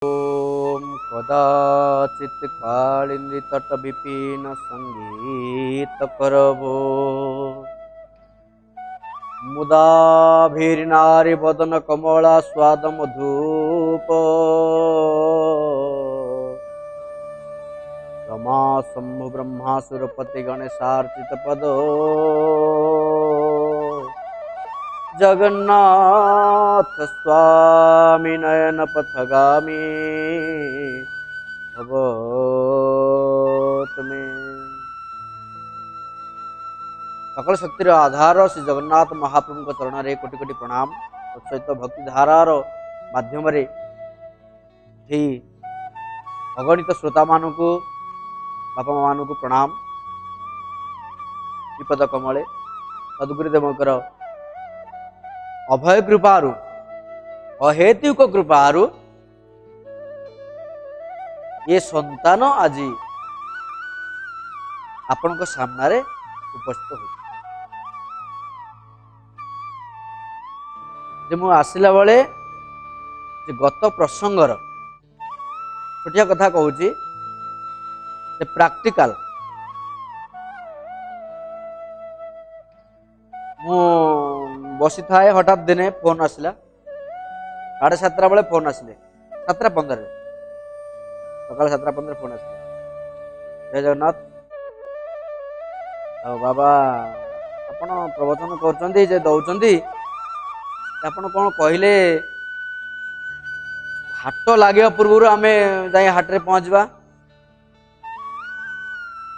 ओम कदाचित् कालिंदी तट विपिन संगीत करबो मुदाभिर्नारी बदन कमला स्वाद मधुप रमा शंभु ब्रह्मासुरपति गणेशार्चित पद जगन्नाथ स्वामी नयन पथगामी भगवत में सकल शक्तिर आधार श्री जगन्नाथ महाप्रभु चरण रे कोटि कोटि प्रणाम सहित भक्ति धारार माध्यम अगणित श्रोता मानू बापा मानू प्रणाम विपद कमले सद्गुरुदेवकर अभय कृपारु अहेतुक कृपारु ये संतान आज आपण सामने उपस्थित हो आसला बेले गत प्रसंगर छोटिया कथा कहूँ प्रैक्टिकल मु बसी थाए हठात दिने फोन आसला 7:30 बेले फोन आसले 7:15 सकाल 7:15 फोन आसले जय जगन्नाथ बाबा आपण प्रवचन करचंदी जे दउचंदी आपण कोन कहले हाट लागे पूर्व आमे जाई हाट रे पहुंचबा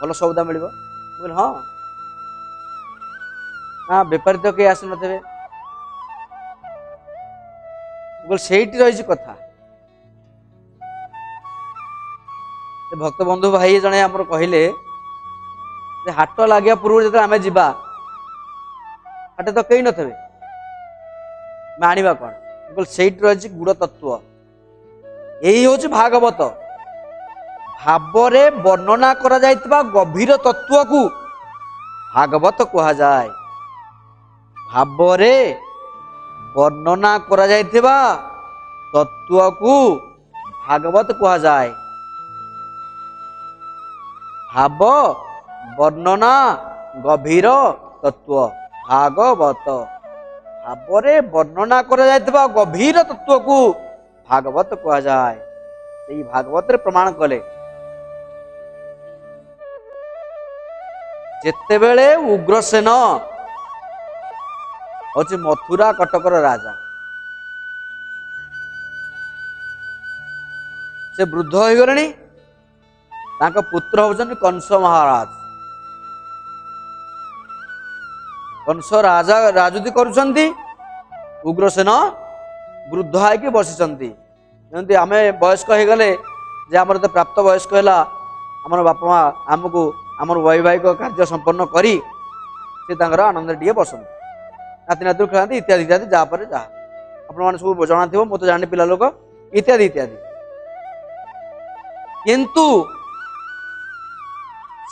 भल सौदा मिलिबो बोल हां ना बेपारी तो कई आस थे से रही कथा भक्त बंधु भाई जड़े आम कहले हाट लगे पूर्व जो आम जा हाट तो कई थे आने कौन से रही गुड़ तत्व यही हूँ भागवत भावरे वर्णना करा जाइतबा गभीर तत्व को भागवत कहा जाए भावरे वर्णना करा जाइथिबा तत्व को भागवत कहा जाए भाव वर्णना गभीर तत्व भागवत भावरे वर्णना करा जाइथिबा गभीर तत्व को भागवत कहा जाए सेही भागवत रे प्रमाण कले जेतेबेले उग्रसेन हूँ मथुरा कटकर राजा से वृद्ध हो गले पुत्र होचन कंस महाराज कंस राजा राजूती करुछंती उग्रसेन वृद्ध होइके बसिचंती जंती आमे वयस्क हो गले जे हमर तो प्राप्त वयस्क हैला हमर बापा माँ आमको आमर वैवाहिक कार्य संपन्न करी से तांकर आनंद टिके बसंती नाती नाती खेलती इत्यादि इत्यादि जापर जा आप सब जना थो मु तो जाने पिला लोक इत्यादि इत्यादि किंतु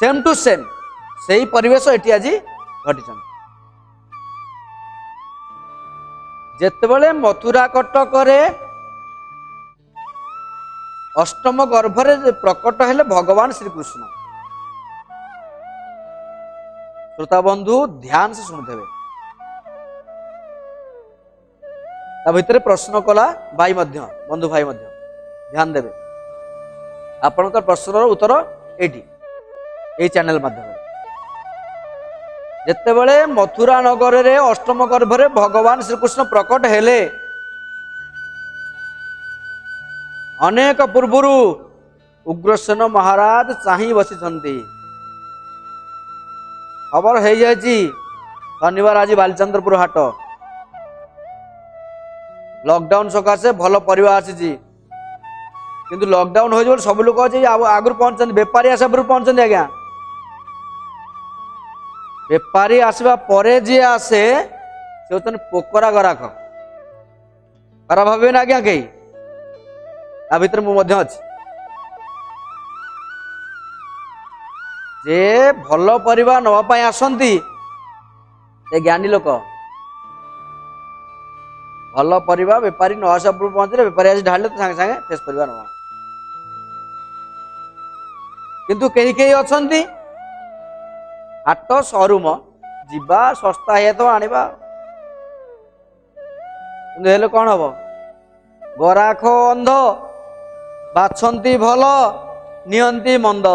सेम टू सेम सही परिवेश एटी आज घटी जेतेबेले मथुरा कटकरे अष्टम गर्भरे प्रकट हेले भगवान श्रीकृष्ण श्रोता बंधु ध्यान से शुणुथे भितर प्रश्न कला भाई मध्य बंधु भाई मध्य ध्यान देवे आपण प्रश्न उत्तर ये चैनल माध्यम जेतेबेले मथुरा नगर रे अष्टम गर्भरे भगवान श्रीकृष्ण प्रकट हेले अनेक पूर्वरु उग्रसेन महाराज चाही बसिचंती खबर हो जाए शनिवार आज बालचंद्रपुर हाट लॉकडाउन सकाशे भल परिवा आसी किंतु लॉकडाउन हो सब लोग आगु पहुंचते बेपारी आस पहुंचते आज्ञा बेपारी आसवा परे जी आसे से होते पोकरा गराक खराब भावे ना आज्ञा कई भितर मुझे अच्छी जे भल परिवा नवापाई आसंती ज्ञानी लोक भल परिबा बेपारी 900 उपरू पहुँचले बेपारी आज ढाले तो सागे सागे फ्रेश परिबा नवा किंतु कहीं कहीं अछंती हाट शोरूम जीवा सस्ता है तो आनिबा हेले कौन हम गराख अंध बाछंती भल नियंती मंद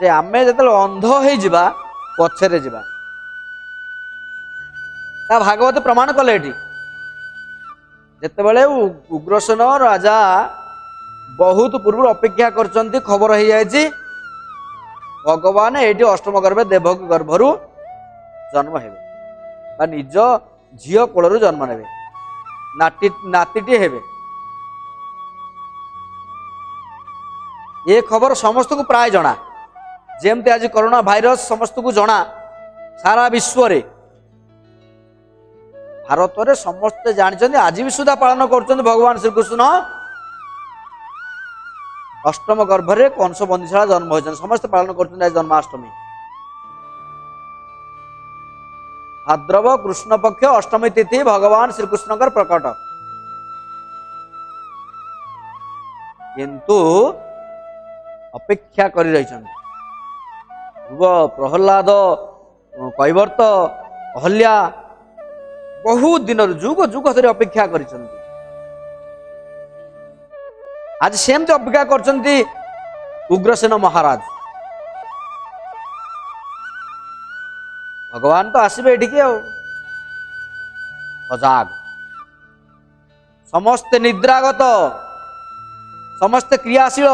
जे आमे जतले अंध हो जिबा पछरे जिबा ता भागवत प्रमाण कले एठी जेतेबेले उग्रसेन राजा बहुत पूर्व अपेक्षा करचंती खबर हो जायछि भगवान एठी अष्टम गर्भे देवक गर्भरु जन्म हेबे बा निज झियो कोलरु जन्म नेबे नातीटी हेबे ये खबर समस्त को प्राय जना जेमती आज कोरोना भाइरस समस्त को जना सारा विश्व रे भारत रे समस्त जानी आज भी सुधा पालन कर भगवान श्रीकृष्ण अष्टम गर्भरे कंस बंदीशाला जन्म होते समस्त पालन कर जन्माष्टमी भाद्रव कृष्ण पक्ष अष्टमी तिथि भगवान श्रीकृष्ण प्रकट किंतु अपेक्षा कर रही प्रहलाद कैवर्त अहल्या बहुत दिन जुग जुग धरी अपेक्षा कर आज सेमती अपेक्षा कर उग्रसेन महाराज भगवान तो आसबे ये सजाग समस्ते निद्रागत समस्ते क्रियाशील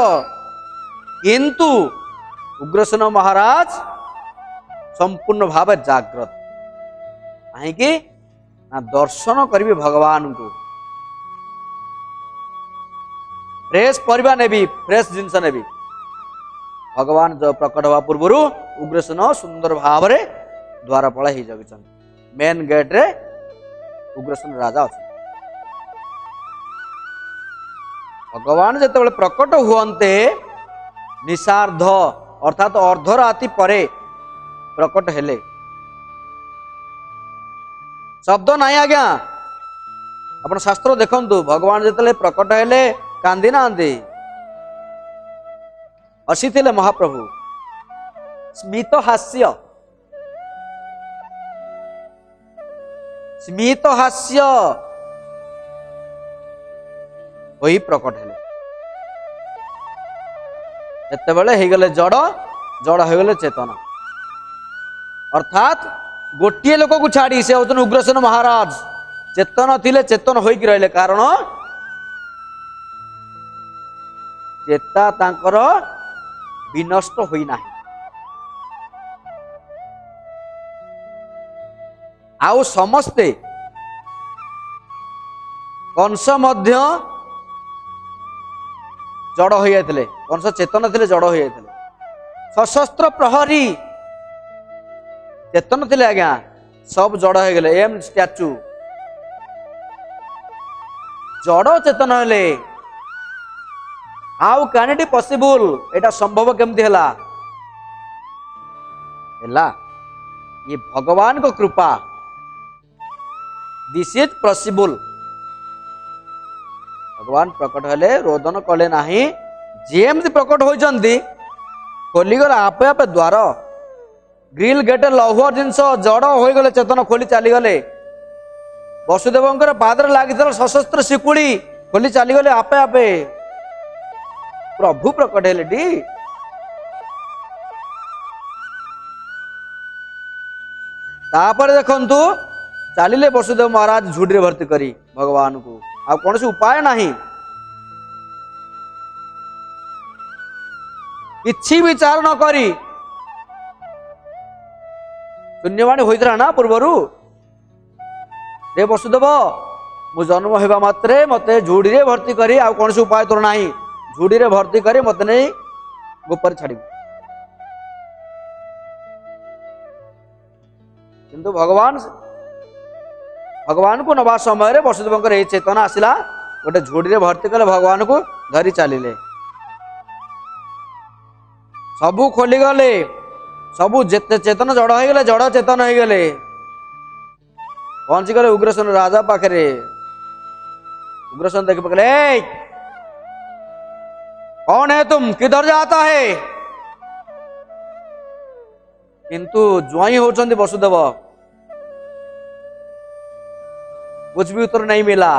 किंतु उग्रसेन महाराज संपूर्ण भाव जाग्रत कहीं दर्शन करी भगवान को फ्रेश परिबा नेबी फ्रेश जिनस नेबी भगवान जो प्रकट हवा पूर्व उग्रसेन सुंदर भाव रे द्वारपाल हो जगन मेन गेट रे उग्रसेन राजा अच्छा भगवान जिते प्रकट हुए निशार्ध अर्थात अर्धराति परे प्रकट हेले शब्द नहीं आज्ञा अपन शास्त्र देखंतु भगवान जिते प्रकट हेले कांदी ना हसी महाप्रभु स्मित हास्य वही प्रकट हेले एतेबेले हो गले जड़ जड़ हो गले चेतना अर्थात गोटे लोक को छाड़ी से होते उग्रसेन महाराज चेतन थिले चेतन होइक रहिले कारण चेता तांकर विनष्ट होई नाही आउ समस्ते कंस मध्य जड़ हो जाते कंस चेतन थे जड़ हो जाते सशस्त्र प्रहरी चेतन थे आज्ञा सब जड़ हो गले एम स्टैचू जड़ चेतन हेले हाउ कैन इट पॉसिबल एटा संभव केमती हैला ये भगवान को कृपा दिस इज पॉसिबल भगवान प्रकट हेले रोदन कले नाही जेमती प्रकट होइचंती खोली गला आपे आपे द्वार ग्रिल गेट लौह जिनस जड़ हो गले चेतन खोली चली गले वसुदेवंकर पादर लागी सशस्त्र शिकुड़ी खोली चली गले आपे आपे प्रभु प्रकट हेले डी तापर देखंतु चलिले वसुदेव महाराज झुड़ी भर्ती करी भगवान को आ कौन से उपाय नहीं किछि विचार न करी शून्यवाणी होइतरा ना पूर्वरु रे वसुदेव मु जन्म हेबा मात्रे मते झुड़ी रे भर्ती करी आ कौन से उपाय तोर नाही झुड़ी रे भर्ती करी मते नहीं गोपर छाड़ी किंतु भगवान को नवा समय वसुदेव ये चेतना आसला गोटे झुड़ी रे भर्ती कले भगवान को धरी चलिले सबू खोली गले सबू चेतन जड़ हो गले जड़ चेतन हो गले पहुंची गले उग्रसेन राजा पाखे। उग्रसेन देख पकड़े, कौन है तुम, किधर जाता है? किंतु ज्वाई होचंदी वसुदेव, कुछ भी उत्तर नहीं मिला,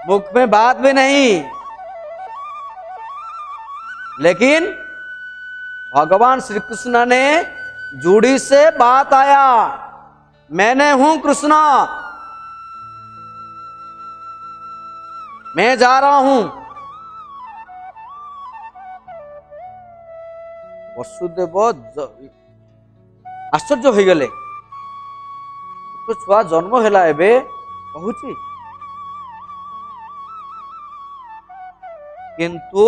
मुख में बात भी नहीं। लेकिन भगवान श्री कृष्ण ने जूड़ी से बात आया, मैंने हूं कृष्ण, मैं जा रहा हूं। वसुदेव आश्चर्य हो गले, तो छुआ जन्म है एबे कहूची, किंतु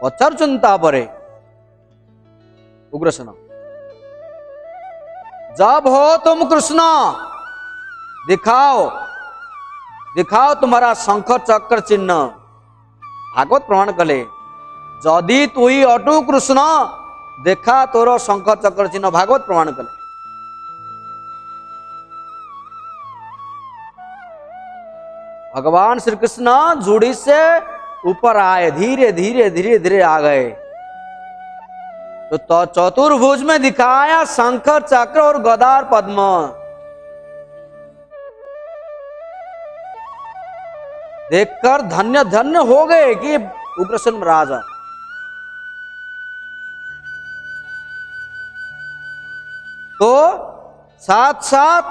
पचार परे उग्रसेन, जब हो तुम कृष्ण, दिखाओ दिखाओ तुम्हारा शंख चक्र चिन्ह। भागवत प्रमाण कले, जदि तु ही अटु कृष्ण, देखा तोर शंख चक्र चिन्ह। भागवत प्रमाण कले। भगवान श्री कृष्ण जूड़ी से ऊपर आए, धीरे धीरे धीरे धीरे आ गए, तो चतुर्भुज में दिखाया शंख चक्र और गदार पद्म। देखकर धन्य धन्य हो गए कि उग्रसेन राजा। तो साथ साथ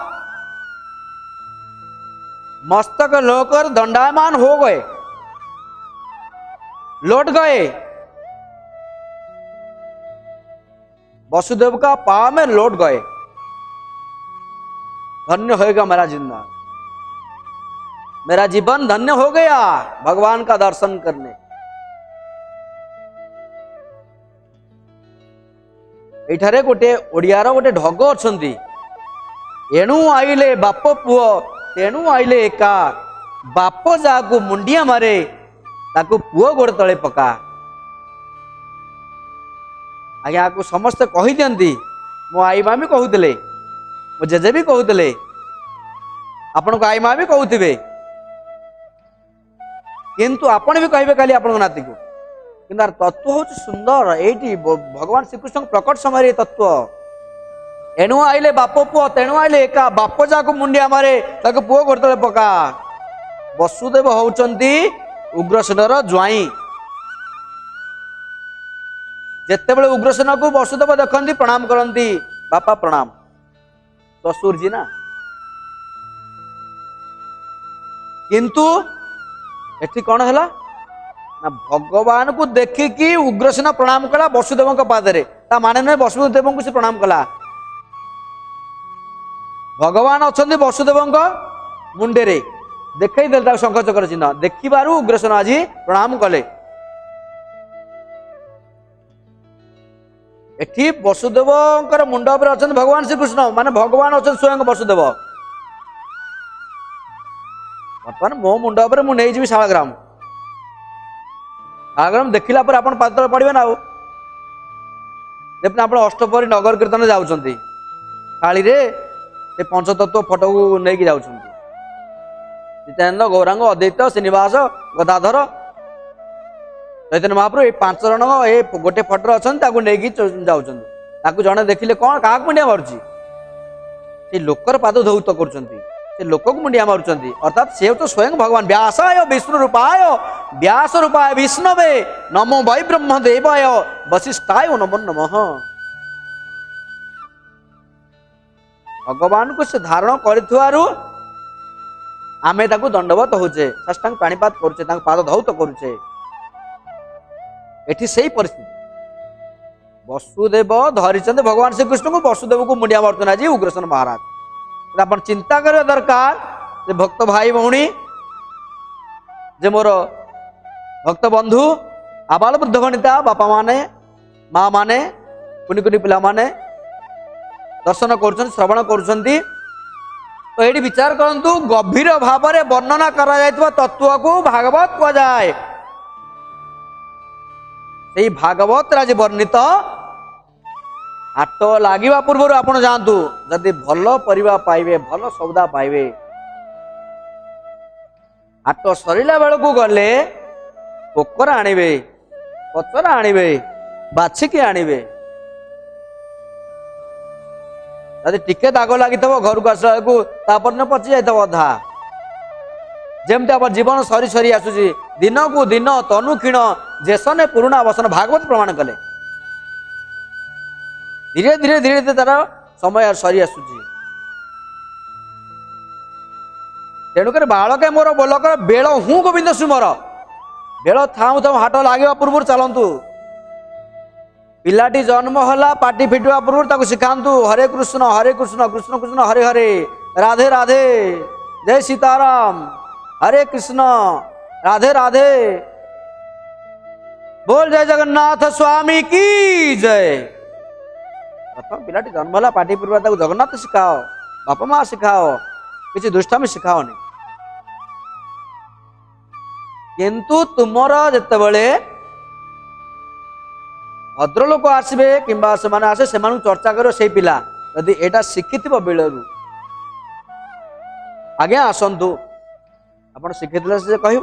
मस्तक लोकर दंडायमान हो गए, लौट गए, वसुदेव का पाव में लौट गए। धन्य होएगा मेरा जिंदा, मेरा जीवन धन्य हो गया भगवान का दर्शन करने। एठारे गोटे ओडियार गोटे ढग अछंती, एणु आइले बाप पुओ तेणु आइले एका, बाप जाकू मुंडिया मारे ताकू पुओ गोड़ तले पका। आज्ञा आपको समस्ते कही दियंती, मो आई माँ भी कहूले, मो जेजे भी कहूले, आपण को आई माँ भी कहूथिबे, किंतु आपण भी कहिबे खाली आपण नाती को। किंतु तत्व हूँ सुंदर, एटी भगवान श्रीकृष्ण प्रकट समय तत्व। एणु आइले बाप पुओ तेणु आइले एका, बाप जाकू मुंडिया मारे ताकू पुओ गोड़ तले पका। वसुदेव होउचंती उग्रसेनर ज्वाई। जेतेबेले उग्रसेन को वसुदेव देखती प्रणाम करती, बापा प्रणाम, ससुर जी ना। किंतु एठी कौन है ना, भगवान को देखिकी उग्रसेन प्रणाम कला वसुदेव पादरे, ता माने नहीं वसुदेव को से प्रणाम कला। भगवान अच्छा वसुदेव मुंडे रे देखई देल शंख चक्र चिन्ह, देखिबारु उग्रसेन आज प्रणाम कले। एठी वसुदेव मुंड पर अच्छा भगवान श्रीकृष्ण, माने भगवान अच्छा स्वयं वसुदेव। बर्तमान मो मुंड पर मु नहीं जी शालग्राम, शालग्राम देखिला पर आपण पाद पड़े ना। देखना आप अष्टपरी नगर कीर्तन जाउछंती, थाली रे से पंचतत्व फोटो को लेकिन जाउछंती, नित्यानंद, गौरांग, अद्वैत, श्रीनिवास, गदाधर, चैतन्य महाप्रभु ये 5 जन ये गोटे फोटो अच्छा जाऊँ। जड़े देखिले कौन क्या मुंडिया मारुची, से लोकर पाद धौत कर लोक को मुंडिया मारुंट, अर्थात से तो स्वयं भगवान। व्यासाय विष्णु रूपाय व्यास रूपाय विष्णवे नमो वै ब्रह्म देवाय वशिष्ठाय नमो नमः। भगवान को से धारण करिथुआरु आमे ताकू दंडवत होचे, साष्टांग पाणीपात करुचे, तांग पाद धौत करुचे। एठी सही परिस्थिति वसुदेव धरिचंद भगवान श्री कृष्ण को, वसुदेव को मुंडिया मारुचन आज उग्रसेन महाराज। अपन चिंता करवा दरकार जे भक्त भाई भौणी, जे मोर भक्त बंधु, आबाल वृद्ध वनिता, बापा माने, माँ माने, कुनि कुनि पिला माने दर्शन कर श्रवण करुछंती। तो ये विचार करंतु, गभीर भाव में वर्णना करा जायतिबा तत्व को भागवत कह जाए। से भागवत आज वर्णित हाट लगिवा पूर्व आपण जातु जदि भल परिवा पाइबे भल सौदा पाइबे हाट सरला बेलू गले पोकर आणवे पचर आणवे बाछिकी आणवे जदि टिके दाग लगी घर को आसला तापर न पचि जाइए अधा जमती आप जीवन सरी सरी आसुची दिन को दिन तनु क्षीण जेसने पुराणा वसन भागवत प्रमाण कले धीरे धीरे धीरे धीरे तार समय सरी आसुची तेणुक बालके मोर बोलक बेल हूँ गोविंद सुमर बेल थाऊ थाऊ हाट लगे पूर्व चलतु पिलाटी जन्म होला पाटी फिटवा पूर्व ताको शिखातु हरे कृष्ण कृष्ण कृष्ण हरे हरे राधे राधे जय सीताराम हरे कृष्ण राधे राधे बोल जय जगन्नाथ स्वामी की जय। प्रथम पिलाटी जन्म होला पाटी फिटवा ताको जगन्नाथ शिखाओ बापा माँ शिखाओ किसी दुष्टामी शिखाओ नहीं किंतु तुमर जितेबले भद्रलोक आसबे कि आसे से चर्चा कर से पिला यदि एटा शिखि बेलू आज्ञा आसतु आप शिखी से कह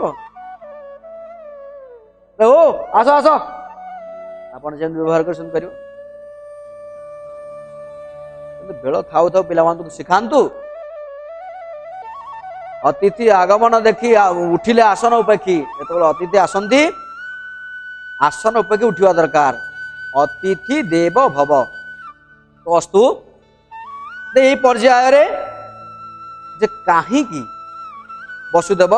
आस आस आप व्यवहार कर बेल थाऊ थाऊ पिला शिखातु अतिथि आगमन देखी उठिले आसन उपेक्षी जो अतिथि आसती आसन उपेक्षी उठा दरकार अतिथि देव भव तो अस्तु यही पर्याय जे कहीं वसुदेव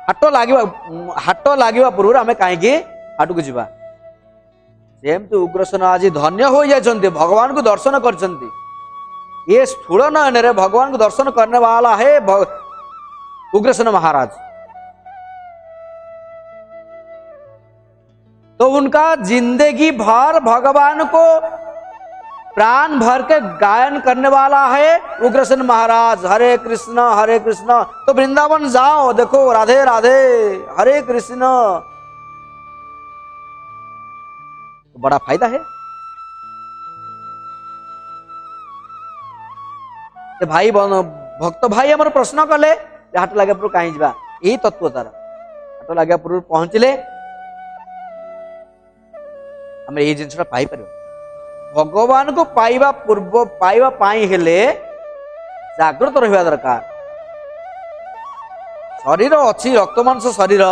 हाट लगे पूर्व आम कहीं हाट को जीवा सेमती उग्रसेन आज धन्य हो जाती भगवान को दर्शन कर ये स्थूल नयन रे भगवान को दर्शन करने वाला है उग्रसेन महाराज। तो उनका जिंदगी भर भगवान को प्राण भर के गायन करने वाला है उग्रसेन महाराज हरे कृष्ण। तो वृंदावन जाओ देखो राधे राधे हरे कृष्ण तो बड़ा फायदा है। भाई भक्त भाई आम प्रश्न कले हाट लगे पूर्व कहीं जा यही तत्व तार हाट लगे पूर्व पहुंचले आम ये जिनसा पाई पर भगवान को पाइबा पूर्व पाइबा पाई हेले जागृत रहा दरकार शरीर अच्छी रक्त मांस शरीर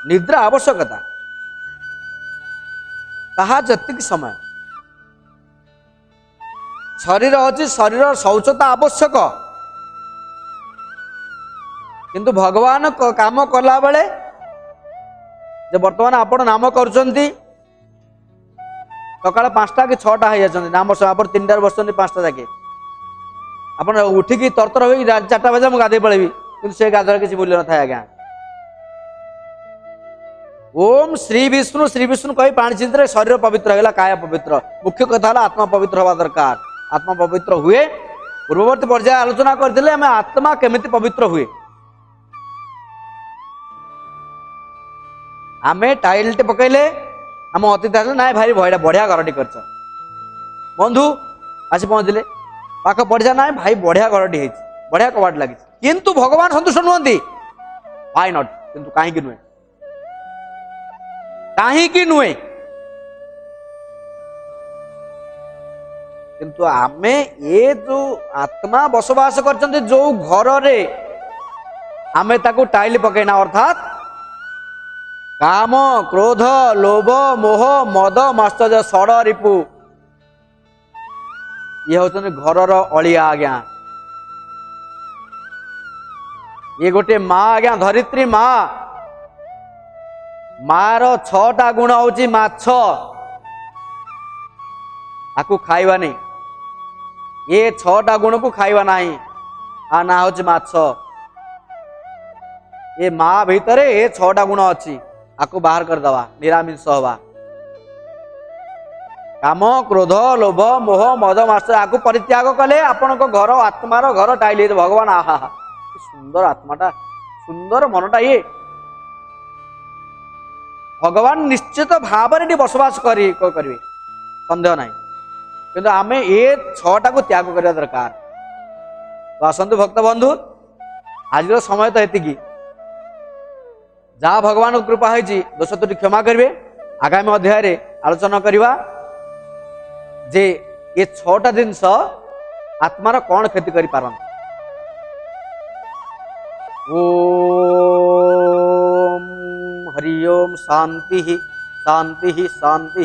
निद्रा आवश्यकता ताहा जतिक समय शरीर अच्छी शरीर शौचता आवश्यक किंतु भगवान काम कला बेले जो बर्तमान आपण नाम करुचंती सकाल 5टा कि 6टा हो जाती नाम आप 3टार बस 5टा जाके आप उठिकी तरतर हो 4टा बजे मुझे गाधे पड़ेबी कि से गाधर किसी मूल्य न था आज्ञा ओम श्री विष्णु कही पानी चिंतन शरीर पवित्र होगा काय पवित्र मुख्य कथा आत्मा पवित्र हवा दरकार आत्मा पवित्र हुए पूर्ववर्ती पर्याय आलोचना करते आम आत्मा केमिति पवित्र हुए आमे टाइल पकईले आम अतिथि आस ना भाई भाईटा बढ़िया घर कर बंधु आसी पहुँचले पाख पड़िया ना भाई बढ़िया घर बढ़िया कबाट लगी किंतु भगवान सन्तुष्ट नुहति वाई नॉट किंतु कहीं नुहे कहीं नुहे किंतु आमे ये जो आत्मा बसवास कर जो घर रे आमे ताकू टाइल पकईना अर्थात काम क्रोध लोभ मोह मद मास्तर्य षड रिपु ये होते घर अलिया आज्ञा ये गोटे माँ आज्ञा धरित्री माँ मार 6टा गुण हूँ माछ आपको खाइबानी ये 6टा गुण को खाइबा नहीं आ ना हूँ माछ ये माँ भीतर ये 6टा गुण अच्छी आपको बाहर करदवा निरामिष हवा काम क्रोध लोभ मोह मद मास्टर आपको परित्याग कले आपण घर आत्मार घर टाइल भगवान आहा सुंदर आत्माटा सुंदर मनटा ये भगवान निश्चित भाव में बसवास करेंगे संदेह ना किंतु आमे ए 6टा को त्याग करवा दरकार। तो आसंतु भक्त बंधु आज समय तो एति जहाँ भगवान कृपा होती दोष त्रुटि क्षमा करेंगे। आगामी अध्याय रे आलोचना करवा जे ये 6टा जिनस आत्मार कौन क्षति कर पारन। ओम हरि ओम शांति शांति शांति।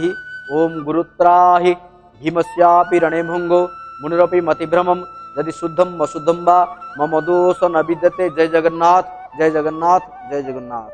ओम गुरुत्राहि भीमस्यापि रणे भंगो मुनिरपि मतिभ्रमं यदि शुद्धम अशुद्धम वा मम दोष न विद्यते। जय जगन्नाथ जय जगन्नाथ जय जगन्नाथ।